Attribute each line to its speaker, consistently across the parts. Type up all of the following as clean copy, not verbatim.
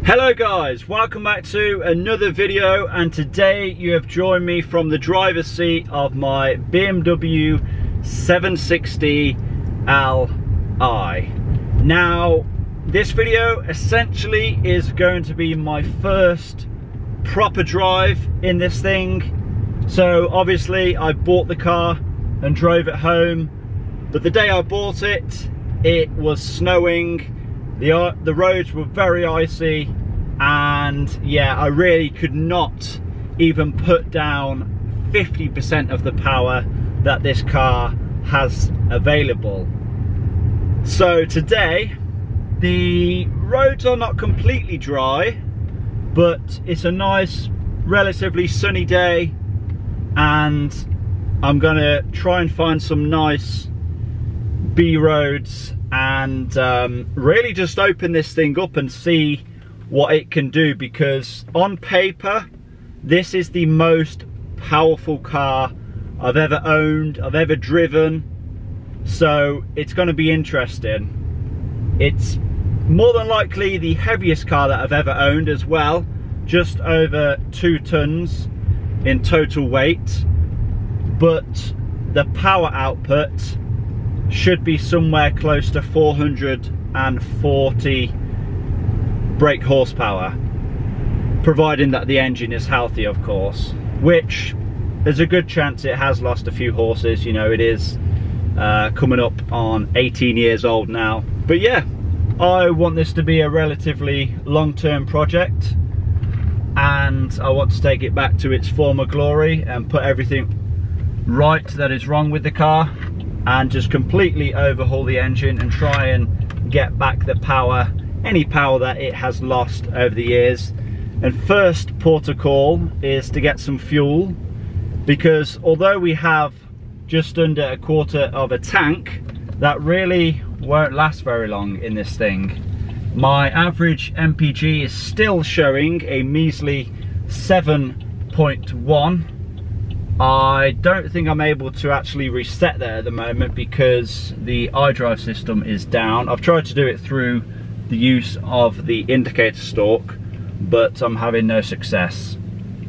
Speaker 1: Hello guys, welcome back to another video, and today you have joined me from the driver's seat of my BMW 760 Li. Now this video essentially is going to be my first proper drive in this thing. So obviously I bought the car and drove it home, but the day I bought it, it was snowing. The roads were very icy, and yeah, I really could not even put down 50% of the power that this car has available. So today, the roads are not completely dry, but it's a nice, relatively sunny day, and I'm gonna try and find some nice B roads and really just open this thing up and see what it can do, because on paper this is the most powerful car I've ever owned, I've ever driven, so it's going to be interesting. It's more than likely the heaviest car that I've ever owned as well, just over 2 tons in total weight, but the power output should be somewhere close to 440 brake horsepower, providing that the engine is healthy, of course, which there's a good chance it has lost a few horses. You know, it is coming up on 18 years old now. But yeah, I want this to be a relatively long-term project, and I want to take it back to its former glory and put everything right that is wrong with the car, and just completely overhaul the engine and try and get back the power, any power that it has lost over the years. And first port of call is to get some fuel, because although we have just under a quarter of a tank, that really won't last very long in this thing. My average MPG is still showing a measly 7.1. I don't think I'm able to actually reset there at the moment because the iDrive system is down. I've tried to do it through the use of the indicator stalk, but I'm having no success.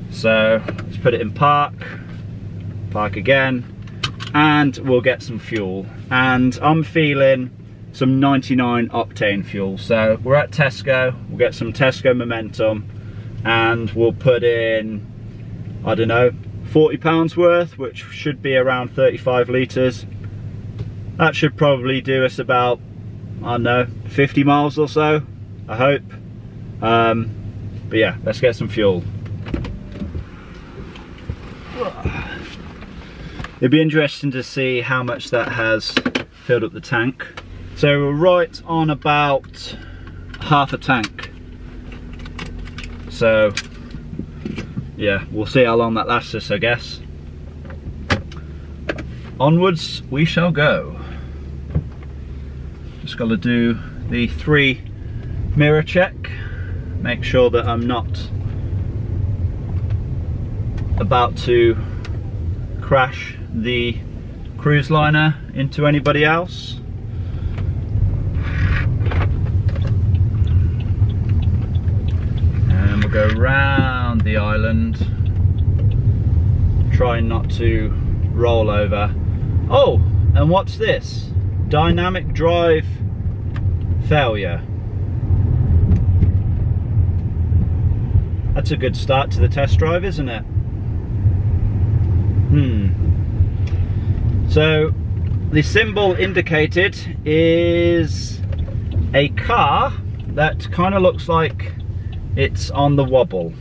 Speaker 1: So let's put it in park again, and we'll get some fuel. And I'm feeling some 99 octane fuel. So we're at Tesco, we'll get some Tesco Momentum, and we'll put in, I don't know, £40 worth, which should be around 35 litres. That should probably do us about, I don't know, 50 miles or so, I hope. But yeah, let's get some fuel. It'd be interesting to see how much that has filled up the tank. So we're right on about half a tank. So yeah, we'll see how long that lasts us, I guess. Onwards we shall go. Just got to do the 3 mirror check, make sure that I'm not about to crash the cruise liner into anybody else. And we'll go round the island, trying not to roll over. Oh, and what's this? Dynamic drive failure. That's a good start to the test drive, isn't it? So the symbol indicated is a car that kind of looks like it's on the wobble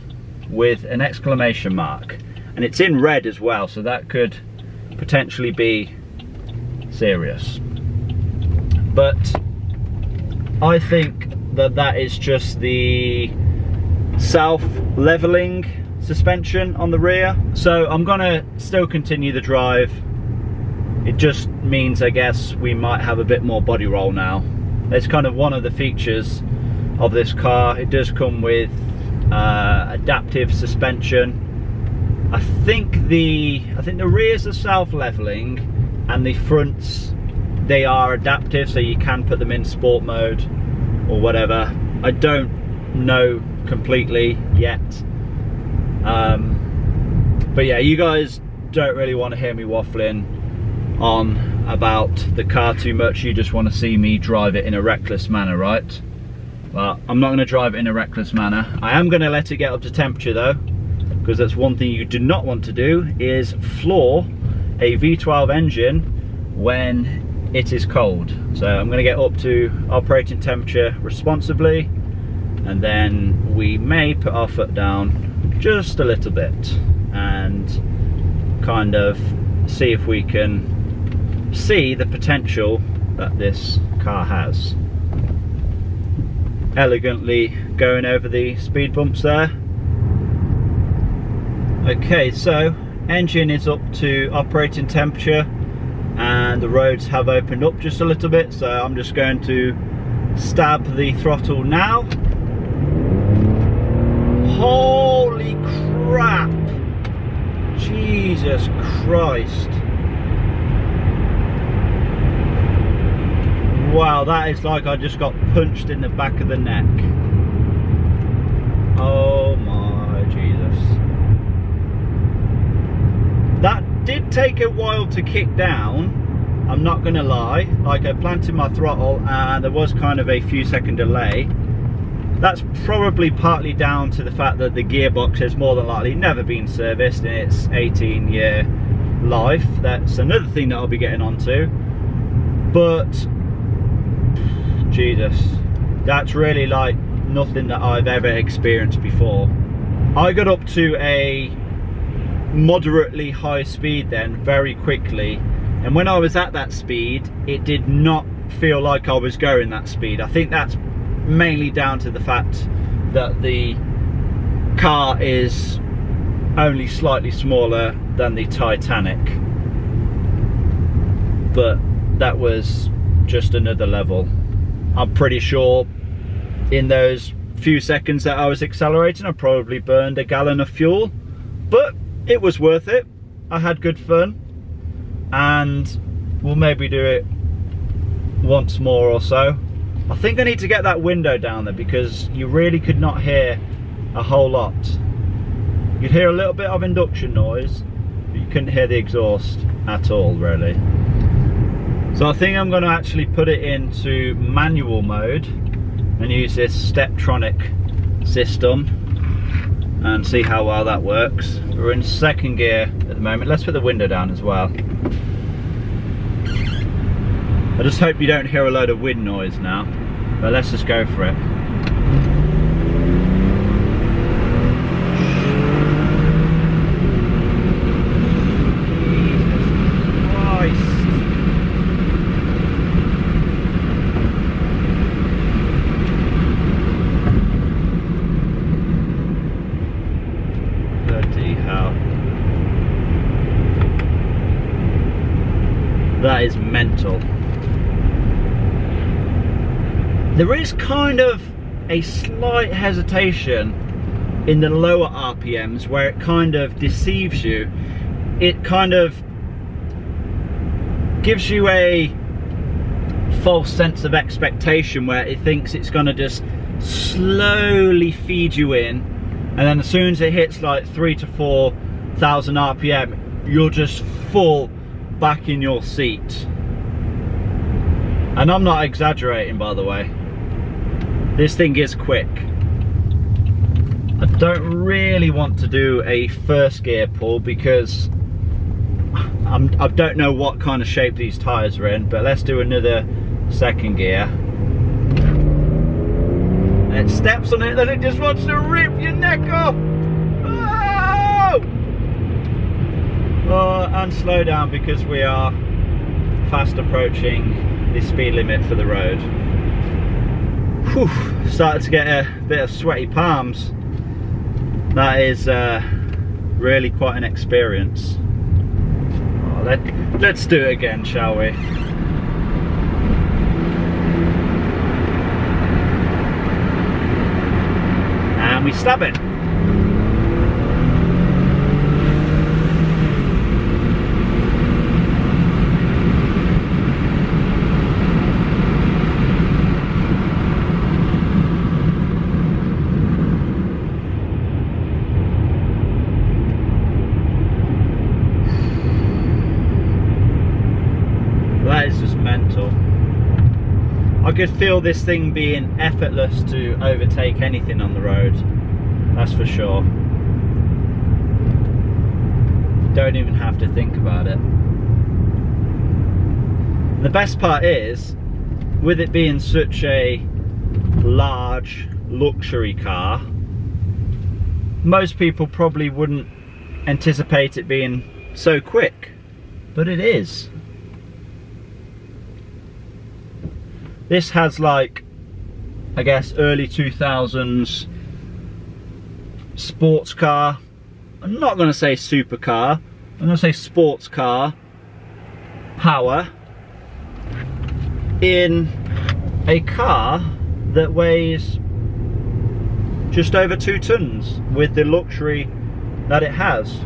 Speaker 1: with an exclamation mark, and it's in red as well, so that could potentially be serious. But I think that that is just the self-leveling suspension on the rear. So I'm gonna still continue the drive. It just means, I guess, we might have a bit more body roll now. It's kind of one of the features of this car. It does come with adaptive suspension. I think the rears are self-leveling, and the fronts, they are adaptive, so you can put them in sport mode or whatever. I don't know completely yet. But yeah, you guys don't really want to hear me waffling on about the car too much. You just want to see me drive it in a reckless manner, right? Well, I'm not going to drive it in a reckless manner. I am going to let it get up to temperature though, because that's one thing you do not want to do, is floor a V12 engine when it is cold. So I'm going to get up to operating temperature responsibly, and then we may put our foot down just a little bit and kind of see if we can see the potential that this car has. Elegantly going over the speed bumps there. Okay, so engine is up to operating temperature and the roads have opened up just a little bit, so I'm just going to stab the throttle now. Holy crap! Jesus Christ. Wow, that is like I just got punched in the back of the neck. Oh my Jesus. That did take a while to kick down, I'm not gonna lie. Like, I planted my throttle and there was kind of a few second delay. That's probably partly down to the fact that the gearbox has more than likely never been serviced in its 18-year life. That's another thing that I'll be getting onto. But Jesus, that's really like nothing that I've ever experienced before. I got up to a moderately high speed then very quickly, and when I was at that speed it did not feel like I was going that speed. I think that's mainly down to the fact that the car is only slightly smaller than the Titanic, but that was just another level. I'm pretty sure in those few seconds that I was accelerating I probably burned a gallon of fuel, but it was worth it. I had good fun, and we'll maybe do it once more or so. I think I need to get that window down there because you really could not hear a whole lot. You'd hear a little bit of induction noise, but you couldn't hear the exhaust at all really. So I think I'm going to actually put it into manual mode and use this Steptronic system and see how well that works. We're in second gear at the moment. Let's put the window down as well. I just hope you don't hear a load of wind noise now, but let's just go for it. That is mental. There is kind of a slight hesitation in the lower RPMs where it kind of deceives you. It kind of gives you a false sense of expectation where it thinks it's going to just slowly feed you in, and then as soon as it hits like 3,000 to 4,000 RPM you'll just fall back in your seat. And I'm not exaggerating, by the way. This thing is quick. I don't really want to do a first gear pull because I don't know what kind of shape these tyres are in, but let's do another second gear. And it steps on it, then it just wants to rip your neck off. Oh! And slow down because we are fast approaching the speed limit for the road. Whew, started to get a bit of sweaty palms. That is really quite an experience. Oh, let's do it again, shall we? And we stab it. could feel this thing being effortless to overtake anything on the road, that's for sure. Don't even have to think about it. The best part is, with it being such a large luxury car, most people probably wouldn't anticipate it being so quick, but it is. This has, like, I guess early 2000s sports car. I'm not going to say supercar, I'm going to say sports car power in a car that weighs just over 2 tons with the luxury that it has.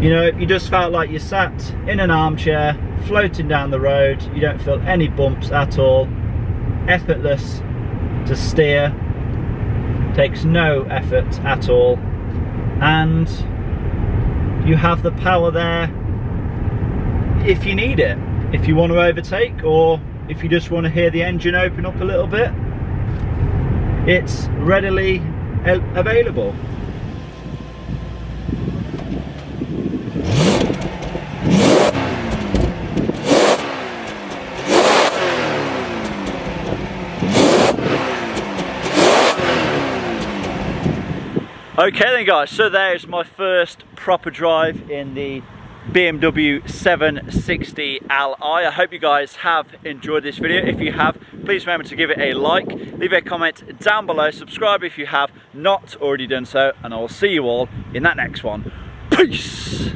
Speaker 1: You know, you just felt like you sat in an armchair floating down the road. You don't feel any bumps at all. Effortless to steer, takes no effort at all, and you have the power there if you need it, if you want to overtake, or if you just want to hear the engine open up a little bit. It's readily available. Okay then guys, so there's my first proper drive in the BMW 760 Li. I hope you guys have enjoyed this video. If you have, please remember to give it a like, leave a comment down below, subscribe if you have not already done so, and I will see you all in that next one. Peace!